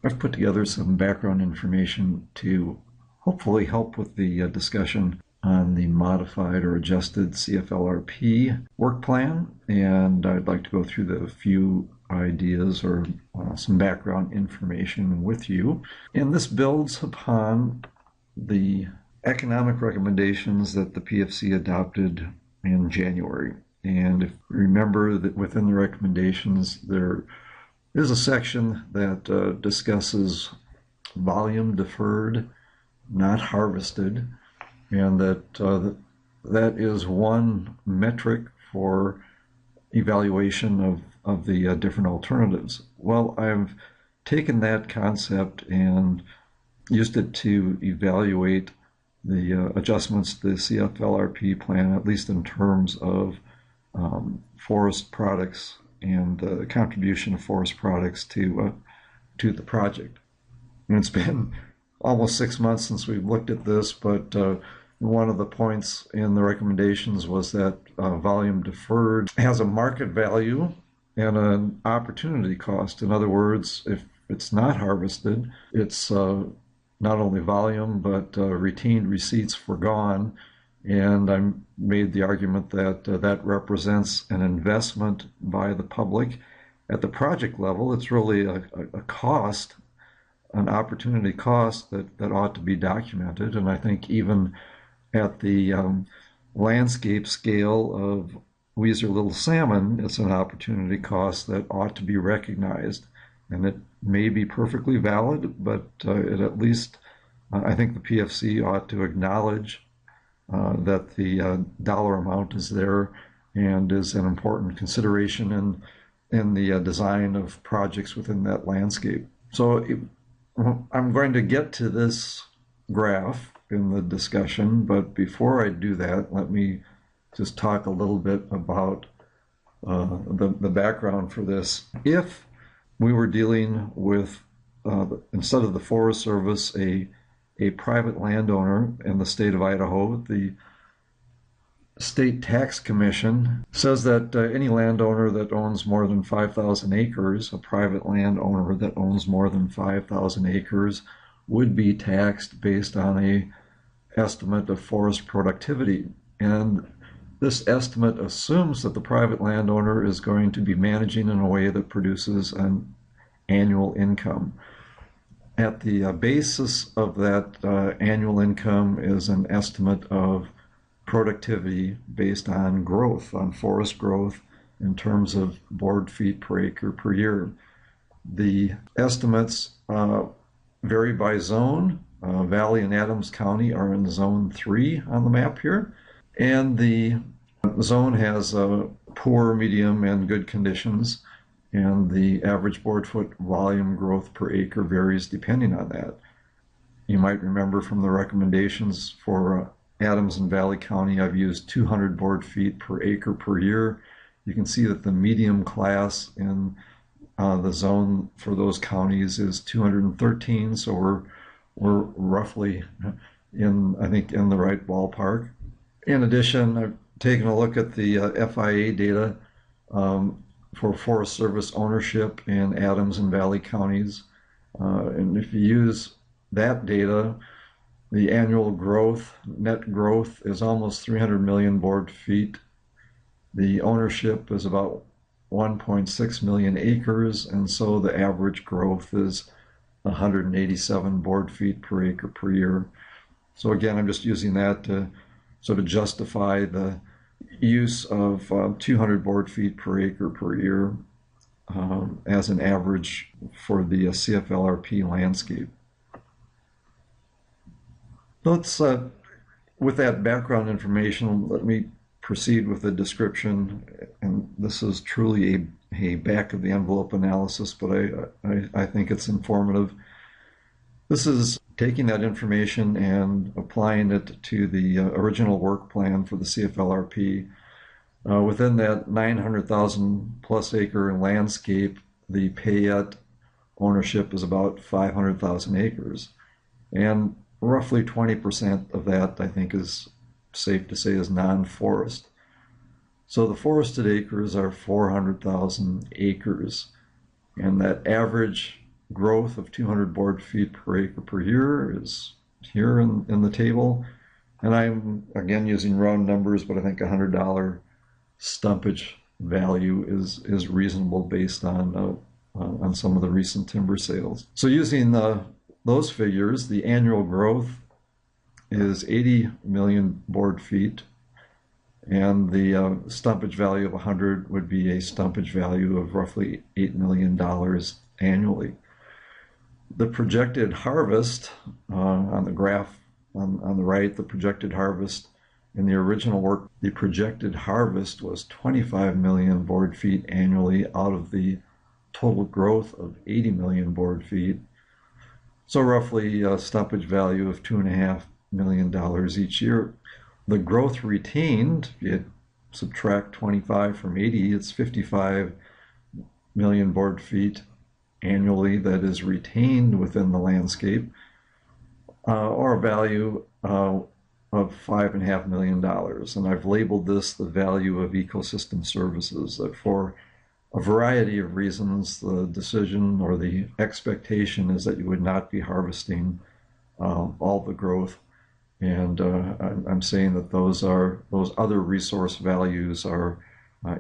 I've put together some background information to hopefully help with the discussion on the modified or adjusted CFLRP work plan, and I'd like to go through the few ideas or some background information with you. And this builds upon the economic recommendations that the PFC adopted in January. And if you remember that within the recommendations, there is a section that discusses volume deferred, not harvested, and that is one metric for evaluation of the different alternatives. Well, I've taken that concept and used it to evaluate the adjustments to the CFLRP plan, at least in terms of forest products and the contribution of forest products to the project. And it's been almost 6 months since we've looked at this, but one of the points in the recommendations was that volume deferred has a market value and an opportunity cost. In other words, if it's not harvested, it's not only volume, but retained receipts forgone. And I made the argument that that represents an investment by the public. At the project level, it's really a cost, an opportunity cost that ought to be documented. And I think even at the landscape scale of Weiser Little Salmon, it's an opportunity cost that ought to be recognized. And it may be perfectly valid, but it at least, I think the PFC ought to acknowledge that the dollar amount is there and is an important consideration in the design of projects within that landscape. So I'm going to get to this graph in the discussion, but before I do that, let me just talk a little bit about the background for this. If we were dealing with, instead of the Forest Service, a private landowner in the state of Idaho, the State Tax Commission says that any landowner that owns more than 5,000 acres, a private landowner that owns more than 5,000 acres, would be taxed based on a estimate of forest productivity. And this estimate assumes that the private landowner is going to be managing in a way that produces an annual income. At the basis of that annual income is an estimate of productivity based on growth, on forest growth in terms of board feet per acre per year. The estimates vary by zone. Valley and Adams County are in zone 3 on the map here. And the zone has poor, medium, and good conditions. And the average board foot volume growth per acre varies depending on that. You might remember from the recommendations for Adams and Valley County, I've used 200 board feet per acre per year. You can see that the medium class in the zone for those counties is 213, so we're roughly I think in the right ballpark. In addition, I've taken a look at the FIA data for Forest Service ownership in Adams and Valley counties. And if you use that data, the annual growth, net growth, is almost 300 million board feet. The ownership is about 1.6 million acres, and so the average growth is 187 board feet per acre per year. So again, I'm just using that to sort of justify the use of 200 board feet per acre per year as an average for the CFLRP landscape. Let's, with that background information, let me proceed with the description. And this is truly a back of the envelope analysis, but I think it's informative. This is taking that information and applying it to the original work plan for the CFLRP. Within that 900,000 plus acre landscape, the Payette ownership is about 500,000 acres. And roughly 20% of that, I think, is safe to say is non-forest. So the forested acres are 400,000 acres. And that average growth of 200 board feet per acre per year is here in the table. And I'm, again, using round numbers, but I think $100 stumpage value is reasonable based on some of the recent timber sales. So using those figures, the annual growth is 80 million board feet, and the stumpage value of 100 would be a stumpage value of roughly $8 million annually. The projected harvest on the graph on the right, the projected harvest in the original work, the projected harvest was 25 million board feet annually out of the total growth of 80 million board feet. So roughly a stumpage value of $2.5 million each year. The growth retained, if you subtract 25 from 80, it's 55 million board feet annually that is retained within the landscape, or a value of $5.5 million. And I've labeled this the value of ecosystem services. That for a variety of reasons, the decision or the expectation is that you would not be harvesting all the growth. And I'm saying that those other resource values are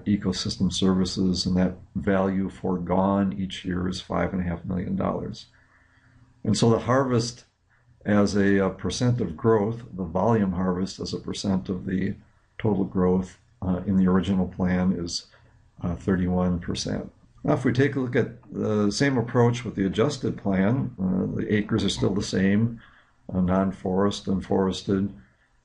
ecosystem services, and that value foregone each year is $5.5 million. And so the harvest as a percent of growth, the volume harvest as a percent of the total growth in the original plan is 31%. Now, if we take a look at the same approach with the adjusted plan, the acres are still the same, non-forest and forested,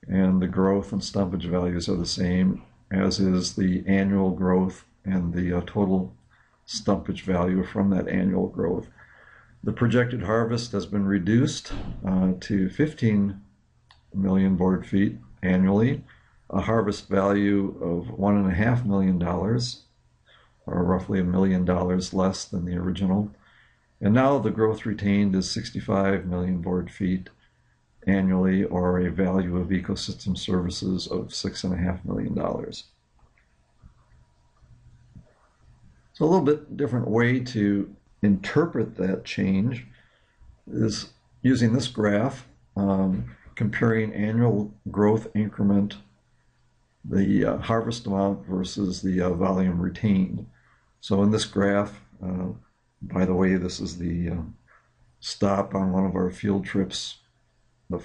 and the growth and stumpage values are the same, as is the annual growth and the total stumpage value from that annual growth. The projected harvest has been reduced to 15 million board feet annually, a harvest value of $1.5 million, or roughly $1 million less than the original. And now the growth retained is 65 million board feet annually, or a value of ecosystem services of $6.5 million. So a little bit different way to interpret that change is using this graph, comparing annual growth increment, the harvest amount versus the volume retained. So in this graph, by the way, this is the stop on one of our field trips. The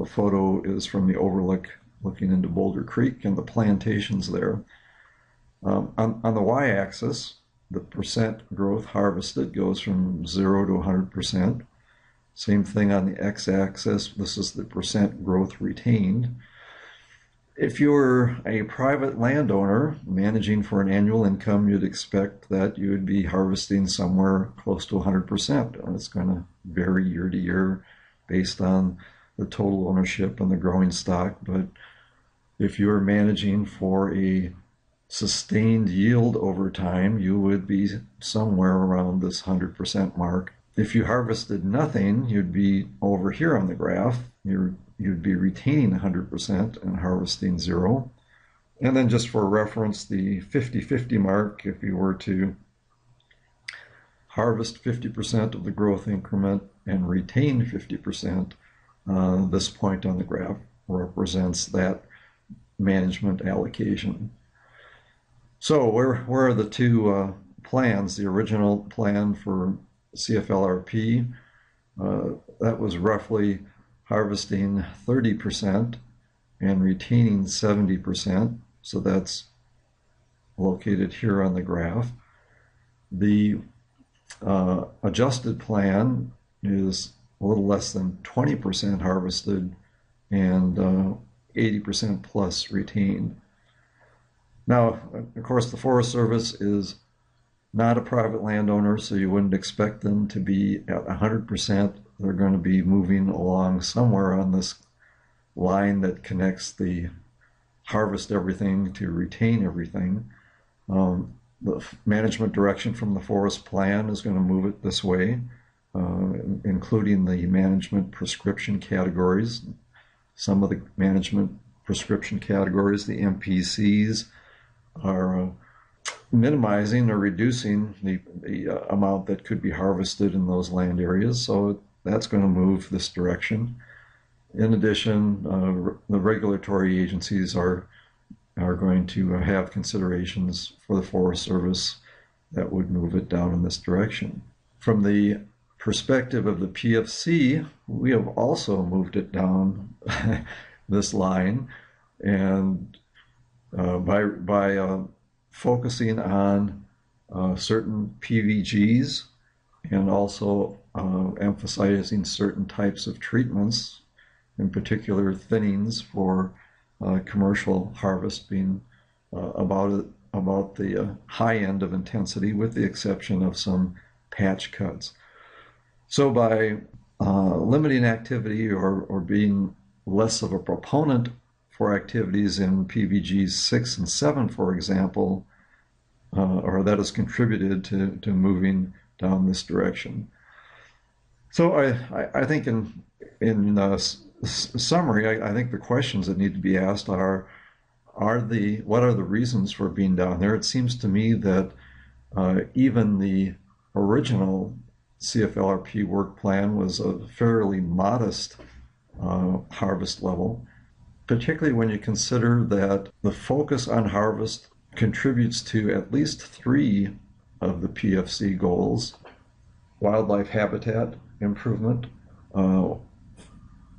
photo is from the overlook looking into Boulder Creek and the plantations there. On the y-axis, the percent growth harvested goes from 0 to 100%. Same thing on the x-axis. This is the percent growth retained. If you were a private landowner managing for an annual income, you'd expect that you would be harvesting somewhere close to 100%. And it's going to vary year to year based on the total ownership and the growing stock. But if you were managing for a sustained yield over time, you would be somewhere around this 100% mark. If you harvested nothing, you'd be over here on the graph. You'd be retaining 100% and harvesting 0. And then just for reference, the 50-50 mark, if you were to harvest 50% of the growth increment and retain 50%, this point on the graph represents that management allocation. So where are the two plans? The original plan for CFLRP, that was roughly harvesting 30% and retaining 70%. So that's located here on the graph. The adjusted plan is a little less than 20% harvested and 80% plus retained. Now, of course, the Forest Service is not a private landowner, so you wouldn't expect them to be at 100%. They're going to be moving along somewhere on this line that connects the harvest everything to retain everything. The management direction from the forest plan is going to move it this way, including the management prescription categories. Some of the management prescription categories, the MPCs, are minimizing or reducing the amount that could be harvested in those land areas. So that's going to move this direction. In addition, the regulatory agencies are going to have considerations for the Forest Service that would move it down in this direction. From the perspective of the PFC, we have also moved it down this line, and by focusing on certain PVGs and also emphasizing certain types of treatments, in particular thinnings for commercial harvest being about the high end of intensity, with the exception of some patch cuts. So by limiting activity or being less of a proponent for activities in PVGs 6 and 7, for example, or that has contributed to moving down this direction. So I think in summary, I think the questions that need to be asked are what are the reasons for being down there? It seems to me that even the original CFLRP work plan was a fairly modest harvest level, particularly when you consider that the focus on harvest contributes to at least 3 of the PFC goals: wildlife habitat improvement,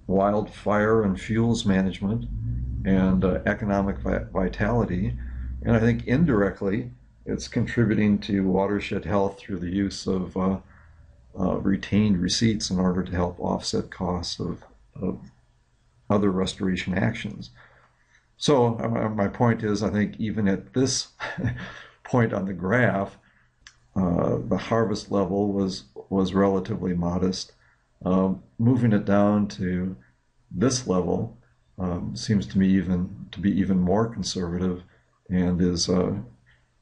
wildfire and fuels management, and economic vitality. And I think indirectly it's contributing to watershed health through the use of retained receipts in order to help offset costs of other restoration actions. So my point is, I think even at this point on the graph, the harvest level was relatively modest. Moving it down to this level seems to me to be even more conservative, and is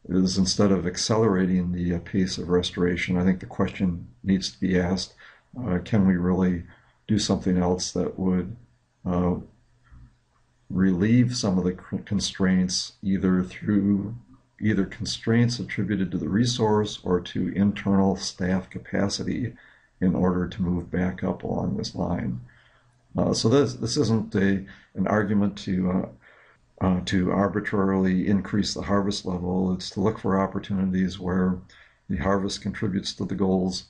instead of accelerating the pace of restoration, I think the question needs to be asked: can we really do something else that would relieve some of the constraints, either through constraints attributed to the resource or to internal staff capacity, in order to move back up along this line? So this isn't an argument to arbitrarily increase the harvest level. It's to look for opportunities where the harvest contributes to the goals,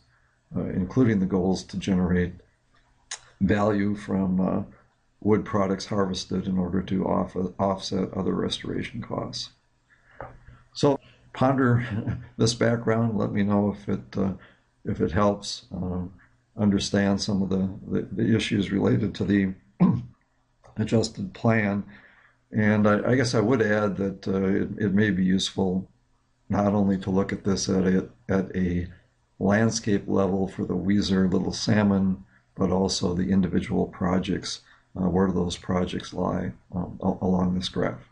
including the goals to generate value from wood products harvested in order to offset other restoration costs. So ponder this background. Let me know if it helps understand some of the issues related to the adjusted plan. And I guess I would add that it may be useful not only to look at this at a landscape level for the Weiser Little Salmon, but also the individual projects. Where do those projects lie along this graph?